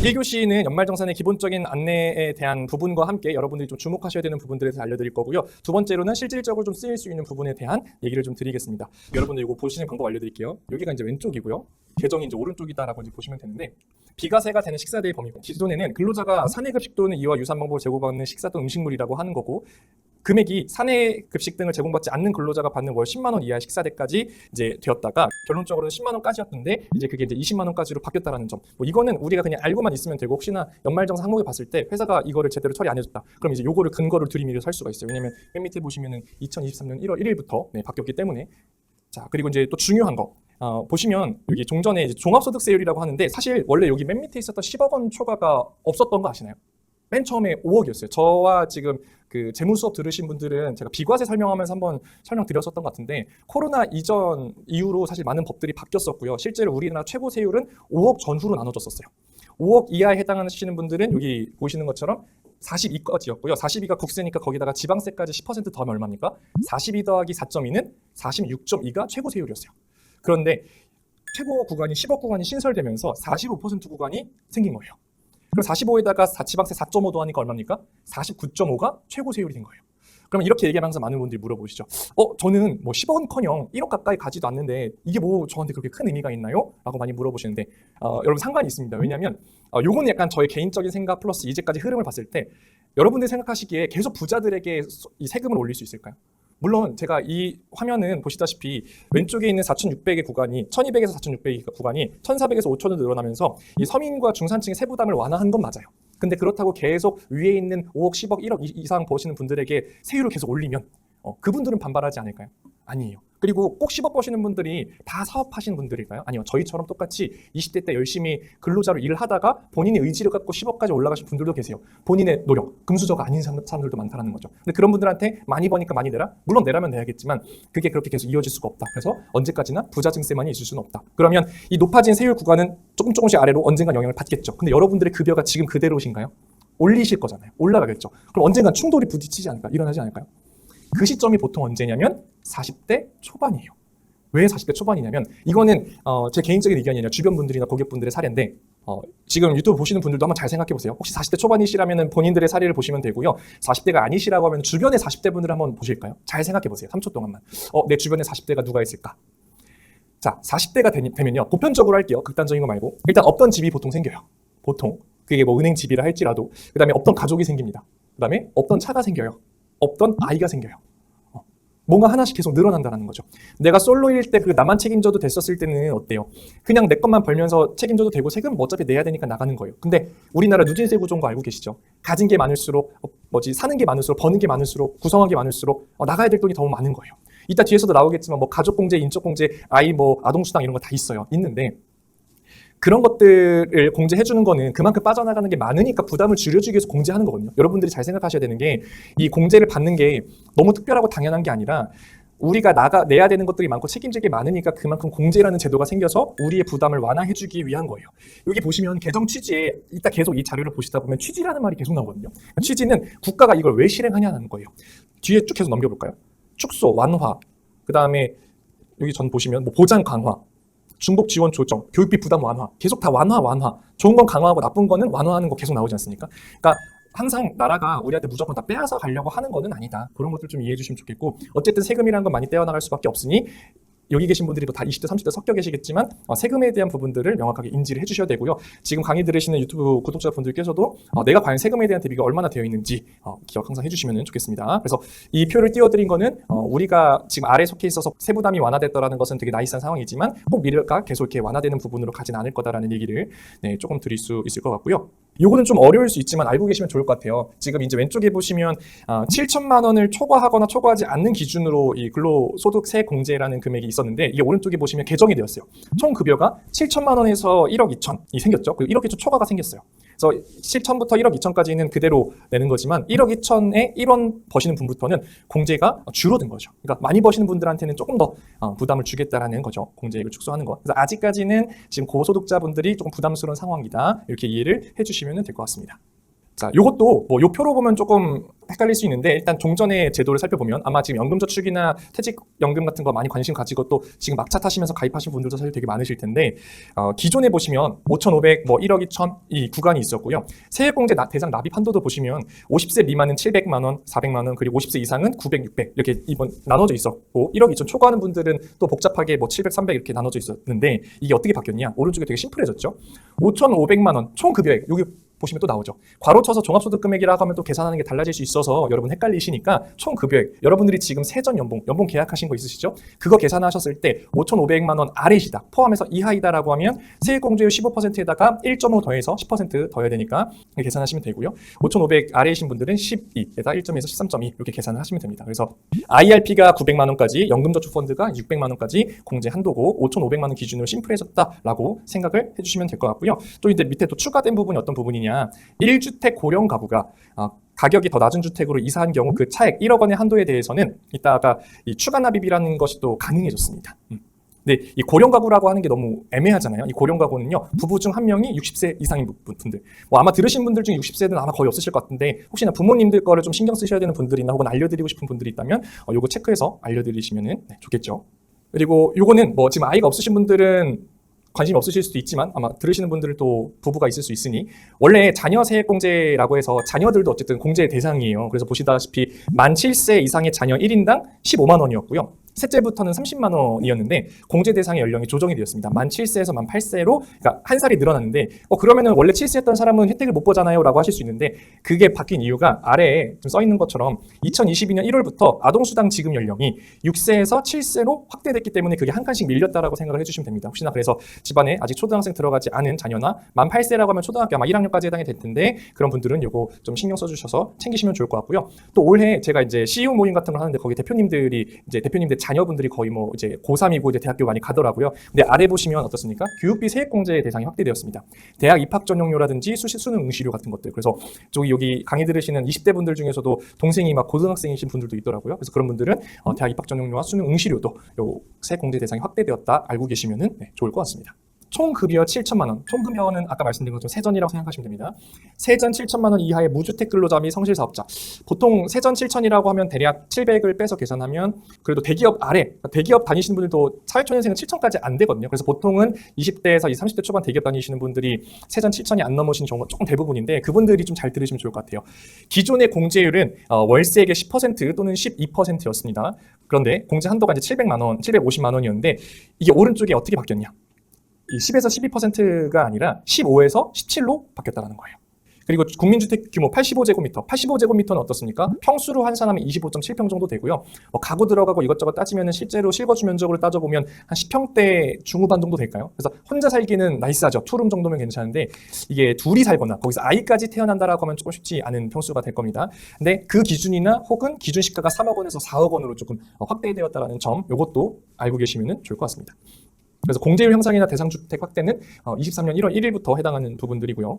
1교시는 연말정산의 기본적인 안내에 대한 부분과 함께 여러분들이 좀 주목하셔야 되는 부분들에 대해서 알려드릴 거고요. 두 번째로는 실질적으로 좀 쓰일 수 있는 부분에 대한 얘기를 좀 드리겠습니다. 여러분들 이거 보시는 방법 알려드릴게요. 여기가 이제 왼쪽이고요. 계정이 이제 오른쪽이다라고 이제 보시면 되는데, 비과세가 되는 식사대의 범위고, 기존에는 근로자가 사내급식 또는 이와 유사한 방법으로 제공받는 식사 또는 음식물이라고 하는 거고, 금액이 사내급식 등을 제공받지 않는 근로자가 받는 월 10만 원 이하의 식사대까지 이제 되었다가 결론적으로는 10만 원까지였는데 이제 그게 이제 20만 원까지로 바뀌었다라는 점. 뭐 이거는 우리가 그냥 알고만 있으면 되고, 혹시나 연말정산 항목에 봤을 때 회사가 이거를 제대로 처리 안 해줬다, 그럼 이제 요거를 근거를 들이밀어서 할 수가 있어요. 왜냐면 맨 밑에 보시면은 2023년 1월 1일부터 바뀌었기 때문에. 자, 그리고 이제 또 중요한 거. 보시면 여기 종전에 이제 종합소득세율이라고 하는데, 사실 원래 여기 맨 밑에 있었던 10억 원 초과가 없었던 거 아시나요? 맨 처음에 5억이었어요. 저와 지금 그 재무 수업 들으신 분들은 제가 비과세 설명하면서 한번 설명드렸었던 것 같은데, 코로나 이전 이후로 사실 많은 법들이 바뀌었었고요. 실제로 우리나라 최고 세율은 5억 전후로 나눠졌었어요. 5억 이하에 해당하시는 분들은 여기 보시는 것처럼 42까지였고요. 42가 국세니까 거기다가 지방세까지 10% 더하면 얼마입니까? 42 더하기 4.2는 46.2가 최고 세율이었어요. 그런데 최고 구간이 10억 구간이 신설되면서 45% 구간이 생긴 거예요. 그럼 45에다가 지방세 4.5 더하니까 얼마입니까? 49.5가 최고 세율이 된 거예요. 그러면 이렇게 얘기하면 항상 많은 분들이 물어보시죠. 저는 뭐 10억은커녕 1억 가까이 가지도 않는데 이게 뭐 저한테 그렇게 큰 의미가 있나요? 라고 많이 물어보시는데, 여러분 상관이 있습니다. 왜냐하면 요거는 약간 저의 개인적인 생각 플러스 이제까지 흐름을 봤을 때, 여러분들이 생각하시기에 계속 부자들에게 이 세금을 올릴 수 있을까요? 물론 제가 이 화면은 보시다시피 왼쪽에 있는 4,600의 구간이 1,200에서 4,600의 구간이 1,400에서 5,000으로 늘어나면서 이 서민과 중산층의 세부담을 완화한 건 맞아요. 근데 그렇다고 계속 위에 있는 5억, 10억, 1억 이상 버시는 분들에게 세율을 계속 올리면 그분들은 반발하지 않을까요? 아니에요. 그리고 꼭 10억 버시는 분들이 다 사업하시는 분들일까요? 아니요. 저희처럼 똑같이 20대 때 열심히 근로자로 일을 하다가 본인의 의지를 갖고 10억까지 올라가신 분들도 계세요. 본인의 노력, 금수저가 아닌 사람들도 많다는 거죠. 근데 그런 분들한테 많이 버니까 많이 내라? 물론 내라면 내야겠지만 그게 그렇게 계속 이어질 수가 없다. 그래서 언제까지나 부자 증세만이 있을 수는 없다. 그러면 이 높아진 세율 구간은 조금씩 아래로 언젠간 영향을 받겠죠. 근데 여러분들의 급여가 지금 그대로신가요? 올리실 거잖아요. 올라가겠죠. 그럼 언젠간 충돌이 부딪히지 않을까? 일어나지 않을까요? 그 시점이 보통 언제냐면 40대 초반이에요. 왜 40대 초반이냐면, 이거는 제 개인적인 의견이 아니라 주변 분들이나 고객분들의 사례인데, 지금 유튜브 보시는 분들도 한번 잘 생각해 보세요. 혹시 40대 초반이시라면 본인들의 사례를 보시면 되고요. 40대가 아니시라고 하면 주변의 40대 분들을 한번 보실까요? 잘 생각해 보세요. 3초 동안만. 내 주변에 40대가 누가 있을까? 자, 40대가 되면요. 보편적으로 할게요. 극단적인 거 말고. 일단 없던 집이 보통 생겨요. 보통. 그게 뭐 은행 집이라 할지라도. 그 다음에 없던 가족이 생깁니다. 그 다음에 없던 차가 생겨요. 없던 아이가 생겨요. 뭔가 하나씩 계속 늘어난다는 거죠. 내가 솔로일 때 그 나만 책임져도 됐었을 때는 어때요? 그냥 내 것만 벌면서 책임져도 되고 세금 어차피 내야 되니까 나가는 거예요. 근데 우리나라 누진세 구조인 거 알고 계시죠? 가진 게 많을수록 사는 게 많을수록, 버는 게 많을수록, 구성한 게 많을수록 나가야 될 돈이 더 많은 거예요. 이따 뒤에서도 나오겠지만 뭐 가족공제, 인적공제, 아이 아동수당 이런 거 다 있어요. 있는데 그런 것들을 공제해주는 거는 그만큼 빠져나가는 게 많으니까 부담을 줄여주기 위해서 공제하는 거거든요. 여러분들이 잘 생각하셔야 되는 게, 이 공제를 받는 게 너무 특별하고 당연한 게 아니라 우리가 내야 되는 것들이 많고 책임질 게 많으니까 그만큼 공제라는 제도가 생겨서 우리의 부담을 완화해주기 위한 거예요. 여기 보시면 개정 취지에 이따 계속 이 자료를 보시다 보면 취지라는 말이 계속 나오거든요. 취지는 국가가 이걸 왜 실행하냐는 거예요. 뒤에 쭉 계속 넘겨볼까요? 축소, 완화, 그 다음에 여기 전 보시면 뭐 보장 강화, 중복 지원 조정, 교육비 부담 완화, 계속 다 완화. 좋은 건 강화하고 나쁜 거는 완화하는 거 계속 나오지 않습니까? 그러니까 항상 나라가 우리한테 무조건 다 빼앗아 가려고 하는 거는 아니다. 그런 것들 좀 이해해 주시면 좋겠고, 어쨌든 세금이라는 건 많이 떼어나갈 수밖에 없으니 여기 계신 분들이 다 20대, 30대 섞여 계시겠지만 세금에 대한 부분들을 명확하게 인지를 해주셔야 되고요. 지금 강의 들으시는 유튜브 구독자분들께서도 내가 과연 세금에 대한 대비가 얼마나 되어 있는지 기억 항상 해주시면 좋겠습니다. 그래서 이 표를 띄워드린 거는 우리가 지금 아래 속해 있어서 세부담이 완화됐다라는 것은 되게 나이스한 상황이지만 꼭 미래가 계속 이렇게 완화되는 부분으로 가진 않을 거다라는 얘기를 조금 드릴 수 있을 것 같고요. 요거는 좀 어려울 수 있지만 알고 계시면 좋을 것 같아요. 지금 이제 왼쪽에 보시면 7천만 원을 초과하거나 초과하지 않는 기준으로 이 근로소득세 공제라는 금액이 있었는데, 이게 오른쪽에 보시면 개정이 되었어요. 총 급여가 7천만 원에서 1억 2천이 생겼죠. 그리고 1억 2천 초과가 생겼어요. 그래서 7천부터 1억 2천까지는 그대로 내는 거지만 1억 2천에 1원 버시는 분부터는 공제가 줄어든 거죠. 그러니까 많이 버시는 분들한테는 조금 더 부담을 주겠다라는 거죠. 공제액을 축소하는 거. 그래서 아직까지는 지금 고소득자분들이 조금 부담스러운 상황이다. 이렇게 이해를 해주시면 될 것 같습니다. 자, 요것도 뭐 요 표로 보면 조금 헷갈릴 수 있는데 일단 종전의 제도를 살펴보면 아마 지금 연금저축이나 퇴직연금 같은 거 많이 관심 가지고 또 지금 막차 타시면서 가입하신 분들도 사실 되게 많으실 텐데 기존에 보시면 5,500, 뭐 1억 2천 이 구간이 있었고요. 세액공제 대상 납입 한도도 보시면 50세 미만은 700만 원, 400만 원, 그리고 50세 이상은 900, 600 이렇게 이번 나눠져 있었고 1억 2천 초과하는 분들은 또 복잡하게 뭐 700, 300 이렇게 나눠져 있었는데 이게 어떻게 바뀌었냐? 오른쪽에 되게 심플해졌죠. 5,500만 원 총 급여액 여기 보시면 또 나오죠. 괄호 쳐서 종합소득 금액이라고 하면 또 계산하는 게 달라질 수 있어서 여러분 헷갈리시니까 총 급여액 여러분들이 지금 세전 연봉 계약하신 거 있으시죠? 그거 계산하셨을 때 5,500만 원 아래이다 포함해서 이하이다라고 하면 세액공제율 15%에다가 1.5 더해서 10% 더해야 되니까 계산하시면 되고요. 5,500 아래이신 분들은 12에다 1.2에서 13.2 이렇게 계산을 하시면 됩니다. 그래서 IRP가 900만 원까지 연금저축펀드가 600만 원까지 공제 한도고 5,500만 원 기준으로 심플해졌다라고 생각을 해주시면 될 것 같고요. 또 이제 밑에 또 추가된 부분이 어떤 부분이냐? 1주택 고령 가구가 가격이 더 낮은 주택으로 이사한 경우 그 차액 1억 원의 한도에 대해서는 이따가 이 추가 납입이라는 것이 또 가능해졌습니다. 근데 이 고령 가구라고 하는 게 너무 애매하잖아요. 이 고령 가구는요, 부부 중 한 명이 60세 이상인 분들. 뭐 아마 들으신 분들 중에 60세는 아마 거의 없으실 것 같은데 혹시나 부모님들 거를 좀 신경 쓰셔야 되는 분들이나 혹은 알려드리고 싶은 분들이 있다면 요거 체크해서 알려드리시면 좋겠죠. 그리고 요거는 뭐 지금 아이가 없으신 분들은 관심이 없으실 수도 있지만 아마 들으시는 분들은 또 부부가 있을 수 있으니 원래 자녀 세액공제라고 해서 자녀들도 어쨌든 공제 대상이에요. 그래서 보시다시피 만 7세 이상의 자녀 1인당 15만 원이었고요. 셋째부터는 30만 원이었는데 공제 대상의 연령이 조정이 되었습니다. 만 7세에서 만 8세로 그러니까 한 살이 늘어났는데 그러면은 원래 7세였던 사람은 혜택을 못 보잖아요 라고 하실 수 있는데 그게 바뀐 이유가 아래에 좀 써 있는 것처럼 2022년 1월부터 아동수당 지급 연령이 6세에서 7세로 확대됐기 때문에 그게 한 칸씩 밀렸다라고 생각을 해주시면 됩니다. 혹시나 그래서 집안에 아직 초등학생 들어가지 않은 자녀나 만 8세라고 하면 초등학교 아마 1학년까지 해당이 될 텐데 그런 분들은 요거 좀 신경 써주셔서 챙기시면 좋을 것 같고요. 또 올해 제가 이제 CEO 모임 같은 걸 하는데 거기 대표님들 자녀분들이 거의 뭐 이제 고3이고 이제 대학교 많이 가더라고요. 근데 아래 보시면 어떻습니까? 교육비 세액공제 대상이 확대되었습니다. 대학 입학 전용료라든지 수능 응시료 같은 것들. 그래서 여기 강의 들으시는 20대 분들 중에서도 동생이 막 고등학생이신 분들도 있더라고요. 그래서 그런 분들은 대학 입학 전용료와 수능 응시료도 요 세액공제 대상이 확대되었다 알고 계시면은 좋을 것 같습니다. 총 급여 7천만 원. 총 급여는 아까 말씀드린 것처럼 세전이라고 생각하시면 됩니다. 세전 7천만 원 이하의 무주택 근로자 및 성실사업자. 보통 세전 7천이라고 하면 대략 700을 빼서 계산하면 그래도 대기업 아래, 대기업 다니시는 분들도 사회초년생은 7천까지 안 되거든요. 그래서 보통은 20대에서 30대 초반 대기업 다니시는 분들이 세전 7천이 안 넘으시는 경우가 조금 대부분인데 그분들이 좀 잘 들으시면 좋을 것 같아요. 기존의 공제율은 월세액의 10% 또는 12%였습니다. 그런데 공제 한도가 이제 700만 원, 750만 원이었는데 이게 오른쪽에 어떻게 바뀌었냐? 10에서 12%가 아니라 15에서 17로 바뀌었다는 거예요. 그리고 국민주택 규모 85제곱미터. 85제곱미터는 어떻습니까? 평수로 환산하면 25.7평 정도 되고요. 가구 들어가고 이것저것 따지면 실제로 실거주 면적으로 따져보면 한 10평대 중후반 정도 될까요? 그래서 혼자 살기는 나이스하죠. 투룸 정도면 괜찮은데 이게 둘이 살거나 거기서 아이까지 태어난다라고 하면 조금 쉽지 않은 평수가 될 겁니다. 근데 그 기준이나 혹은 기준 시가가 3억 원에서 4억 원으로 조금 확대되었다는 점 이것도 알고 계시면 좋을 것 같습니다. 그래서 공제율 향상이나 대상주택 확대는 23년 1월 1일부터 해당하는 부분들이고요.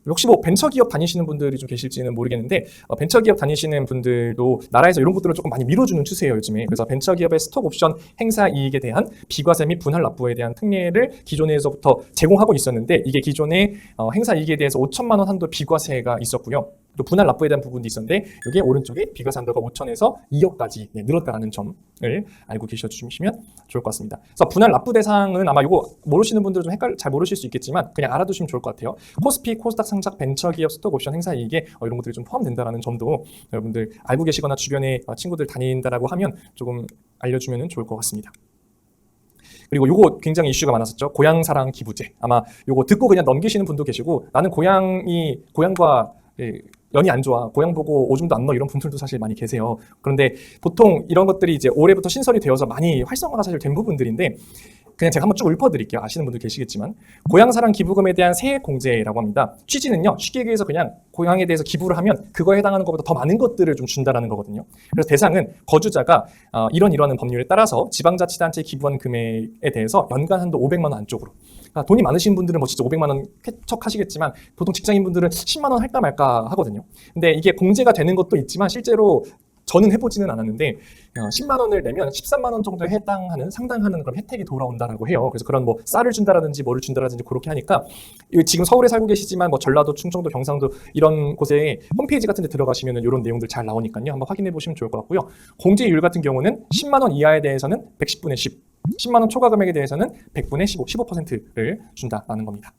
혹시 뭐 벤처기업 다니시는 분들이 좀 계실지는 모르겠는데 벤처기업 다니시는 분들도 나라에서 이런 것들을 조금 많이 밀어주는 추세예요 요즘에. 그래서 벤처기업의 스톡옵션 행사 이익에 대한 비과세 및 분할 납부에 대한 특례를 기존에서부터 제공하고 있었는데 이게 기존에 행사 이익에 대해서 5천만 원 한도 비과세가 있었고요. 또 분할 납부에 대한 부분도 있었는데 이게 오른쪽에 비과세 한도가 5천에서 2억까지 늘었다는 점을 알고 계셔주시면 좋을 것 같습니다. 그래서 분할 납부 대상은 아마 이거 모르시는 분들은 좀 잘 모르실 수 있겠지만 그냥 알아두시면 좋을 것 같아요. 코스피, 코스닥 상장 벤처기업 스톡옵션 행사 이익에 이런 것들이 좀 포함된다는 점도 여러분들 알고 계시거나 주변에 친구들 다닌다라고 하면 조금 알려주면 좋을 것 같습니다. 그리고 요거 굉장히 이슈가 많았었죠. 고향사랑 기부제. 아마 요거 듣고 그냥 넘기시는 분도 계시고 나는 고향과 연이 안 좋아. 고향 보고 오줌도 안 넣어 이런 분들도 사실 많이 계세요. 그런데 보통 이런 것들이 이제 올해부터 신설이 되어서 많이 활성화가 사실 된 부분들인데 그냥 제가 한번 쭉 읊어드릴게요. 아시는 분들 계시겠지만 고향사랑 기부금에 대한 세액 공제라고 합니다. 취지는요. 쉽게 얘기해서 그냥 고향에 대해서 기부를 하면 그거에 해당하는 것보다 더 많은 것들을 좀 준다라는 거거든요. 그래서 대상은 거주자가 이런 법률에 따라서 지방자치단체에 기부한 금액에 대해서 연간 한도 500만 원 안쪽으로. 그러니까 돈이 많으신 분들은 뭐 진짜 500만 원 쾌척하시겠지만 보통 직장인 분들은 10만 원 할까 말까 하거든요. 근데 이게 공제가 되는 것도 있지만 실제로 저는 해보지는 않았는데 10만 원을 내면 13만 원 정도에 해당하는 상당하는 그런 혜택이 돌아온다라고 해요. 그래서 그런 뭐 쌀을 준다라든지 뭐를 준다라든지 그렇게 하니까 지금 서울에 살고 계시지만 뭐 전라도, 충청도, 경상도 이런 곳에 홈페이지 같은 데 들어가시면 이런 내용들 잘 나오니까요. 한번 확인해 보시면 좋을 것 같고요. 공제율 같은 경우는 10만 원 이하에 대해서는 110분의 10, 10만 원 초과 금액에 대해서는 100분의 15, 15%를 준다라는 겁니다.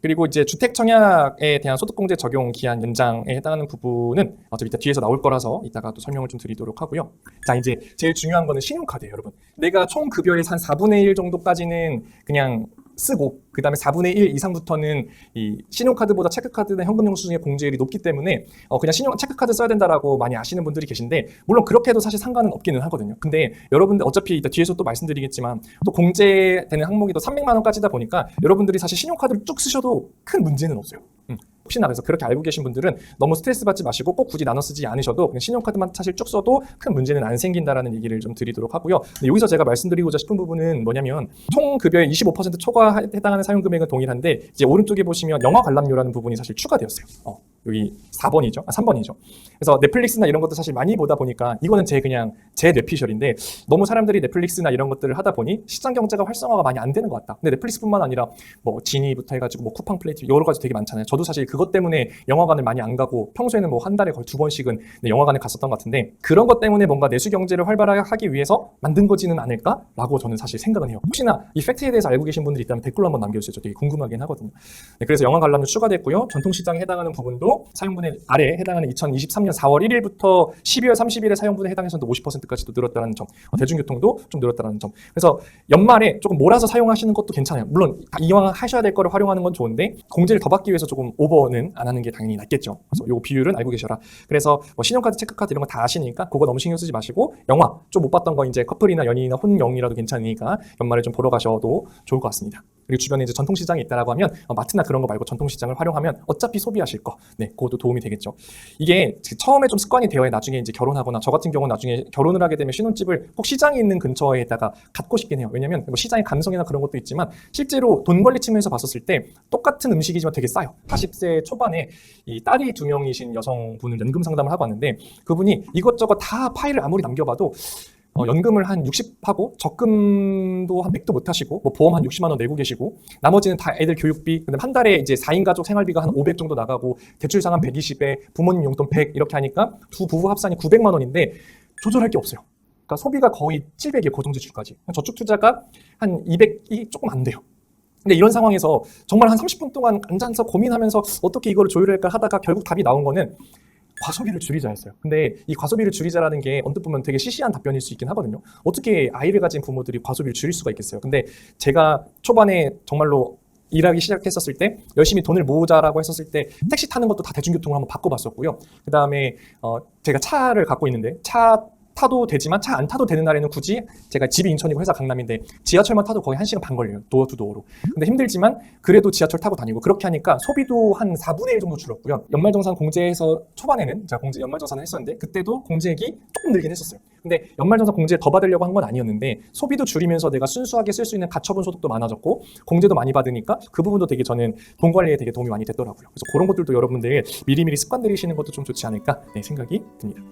그리고 이제 주택 청약에 대한 소득공제 적용 기한 연장에 해당하는 부분은 어차피 이따 뒤에서 나올 거라서 이따가 또 설명을 좀 드리도록 하고요. 자, 이제 제일 중요한 거는 신용카드예요, 여러분. 내가 총 급여의 한 4분의 1 정도까지는 그냥 쓰고 그 다음에 4분의 1 이상부터는 이 신용카드보다 체크카드나 현금 영수증의 공제율이 높기 때문에 그냥 체크카드 써야 된다라고 많이 아시는 분들이 계신데 물론 그렇게 해도 사실 상관은 없기는 하거든요. 근데 여러분들 어차피 이따 뒤에서 또 말씀드리겠지만 또 공제되는 항목이 또 300만 원까지다 보니까 여러분들이 사실 신용카드를 쭉 쓰셔도 큰 문제는 없어요. 혹시나 그래서 그렇게 알고 계신 분들은 너무 스트레스 받지 마시고 꼭 굳이 나눠 쓰지 않으셔도 그냥 신용카드만 사실 쭉 써도 큰 문제는 안 생긴다라는 얘기를 좀 드리도록 하고요. 근데 여기서 제가 말씀드리고자 싶은 부분은 뭐냐면 총 급여의 25% 초과 해당하는 사용 금액은 동일한데 이제 오른쪽에 보시면 영화 관람료라는 부분이 사실 추가되었어요. 여기 4번이죠. 3번이죠. 그래서 넷플릭스나 이런 것도 사실 많이 보다 보니까 이거는 그냥 제 뇌피셜인데 너무 사람들이 넷플릭스나 이런 것들을 하다 보니 시장 경제가 활성화가 많이 안 되는 것 같다. 근데 넷플릭스뿐만 아니라 뭐 지니부터 해가지고 뭐 쿠팡 플레이트 여러 가지 되게 많잖아요. 저도 사실 그것 때문에 영화관을 많이 안 가고 평소에는 뭐 한 달에 거의 2번씩은 영화관에 갔었던 것 같은데 그런 것 때문에 뭔가 내수 경제를 활발하게 위해서 만든 거지는 않을까라고 저는 사실 생각은 해요. 혹시나 이 팩트에 대해서 알고 계신 분들이 있다면 댓글로 한번 남겨주세요. 저 되게 궁금하긴 하거든요. 네, 그래서 영화 관람료 추가됐고요. 전통시장에 해당하는 부분도 사용분의 아래에 해당하는 2023년 4월 1일부터 12월 30일에 사용분에 해당해서도 50%까지도 늘었다는 점, 대중교통도 좀 늘었다는 점. 그래서 연말에 조금 몰아서 사용하시는 것도 괜찮아요. 물론 이왕 하셔야 될 거를 활용하는 건 좋은데 공제를 더 받기 위해서 조금 오버는 안 하는 게 당연히 낫겠죠. 그래서 요 비율은 알고 계셔라. 그래서 뭐 신용카드, 체크카드 이런 거 다 아시니까 그거 너무 신경 쓰지 마시고 영화 좀 못 봤던 거 이제 커플이나 연인이나 혼영이라도 괜찮으니까 연말에 좀 보러 가셔도 좋을 것 같습니다. 그리고 주변에 이제 전통시장이 있다라고 하면 마트나 그런 거 말고 전통시장을 활용하면 어차피 소비하실 거, 네, 그것도 도움이 되겠죠. 이게 처음에 좀 습관이 되어야 나중에 이제 결혼하거나 저 같은 경우는 나중에 결혼을 하게 되면 신혼집을 꼭 시장이 있는 근처에다가 갖고 싶긴 해요. 왜냐면 뭐 시장의 감성이나 그런 것도 있지만 실제로 돈 관리 측면에서 봤었을 때 똑같은 음식이지만 되게 싸요. 40세 초반에 이 딸이 2명이신 여성분을 연금 상담을 하고 왔는데 그분이 이것저것 다 파일을 아무리 남겨봐도 연금을 한 60하고 적금도 한 100도 못 하시고 뭐 보험 한 60만 원 내고 계시고 나머지는 다 애들 교육비 그다음에 한 달에 이제 4인 가족 생활비가 한 500 정도 나가고 대출상 한 120에 부모님 용돈 100 이렇게 하니까 두 부부 합산이 900만 원인데 조절할 게 없어요. 그러니까 소비가 거의 700이에요. 고정지출까지. 저축 투자가 한 200이 조금 안 돼요. 근데 이런 상황에서 정말 한 30분 동안 앉아서 고민하면서 어떻게 이거를 조율할까 하다가 결국 답이 나온 거는 과소비를 줄이자였어요. 근데 이 과소비를 줄이자라는 게 언뜻 보면 되게 시시한 답변일 수 있긴 하거든요. 어떻게 아이를 가진 부모들이 과소비를 줄일 수가 있겠어요. 근데 제가 초반에 정말로 일하기 시작했었을 때 열심히 돈을 모으자라고 했었을 때 택시 타는 것도 다 대중교통으로 한번 바꿔봤었고요. 그 다음에 제가 차를 갖고 있는데 차 타도 되지만 차 안 타도 되는 날에는 굳이 제가 집이 인천이고 회사 강남인데 지하철만 타도 거의 1시간 반 걸려요. 도어 투 도어로. 근데 힘들지만 그래도 지하철 타고 다니고 그렇게 하니까 소비도 한 4분의 1 정도 줄었고요. 연말정산 공제에서 초반에는 제가 연말정산을 했었는데 그때도 공제액이 조금 늘긴 했었어요. 근데 연말정산 공제 더 받으려고 한 건 아니었는데 소비도 줄이면서 내가 순수하게 쓸 수 있는 가처분 소득도 많아졌고 공제도 많이 받으니까 그 부분도 되게 저는 돈 관리에 되게 도움이 많이 됐더라고요. 그래서 그런 것들도 여러분들 미리미리 습관 들이시는 것도 좀 좋지 않을까 생각이 듭니다.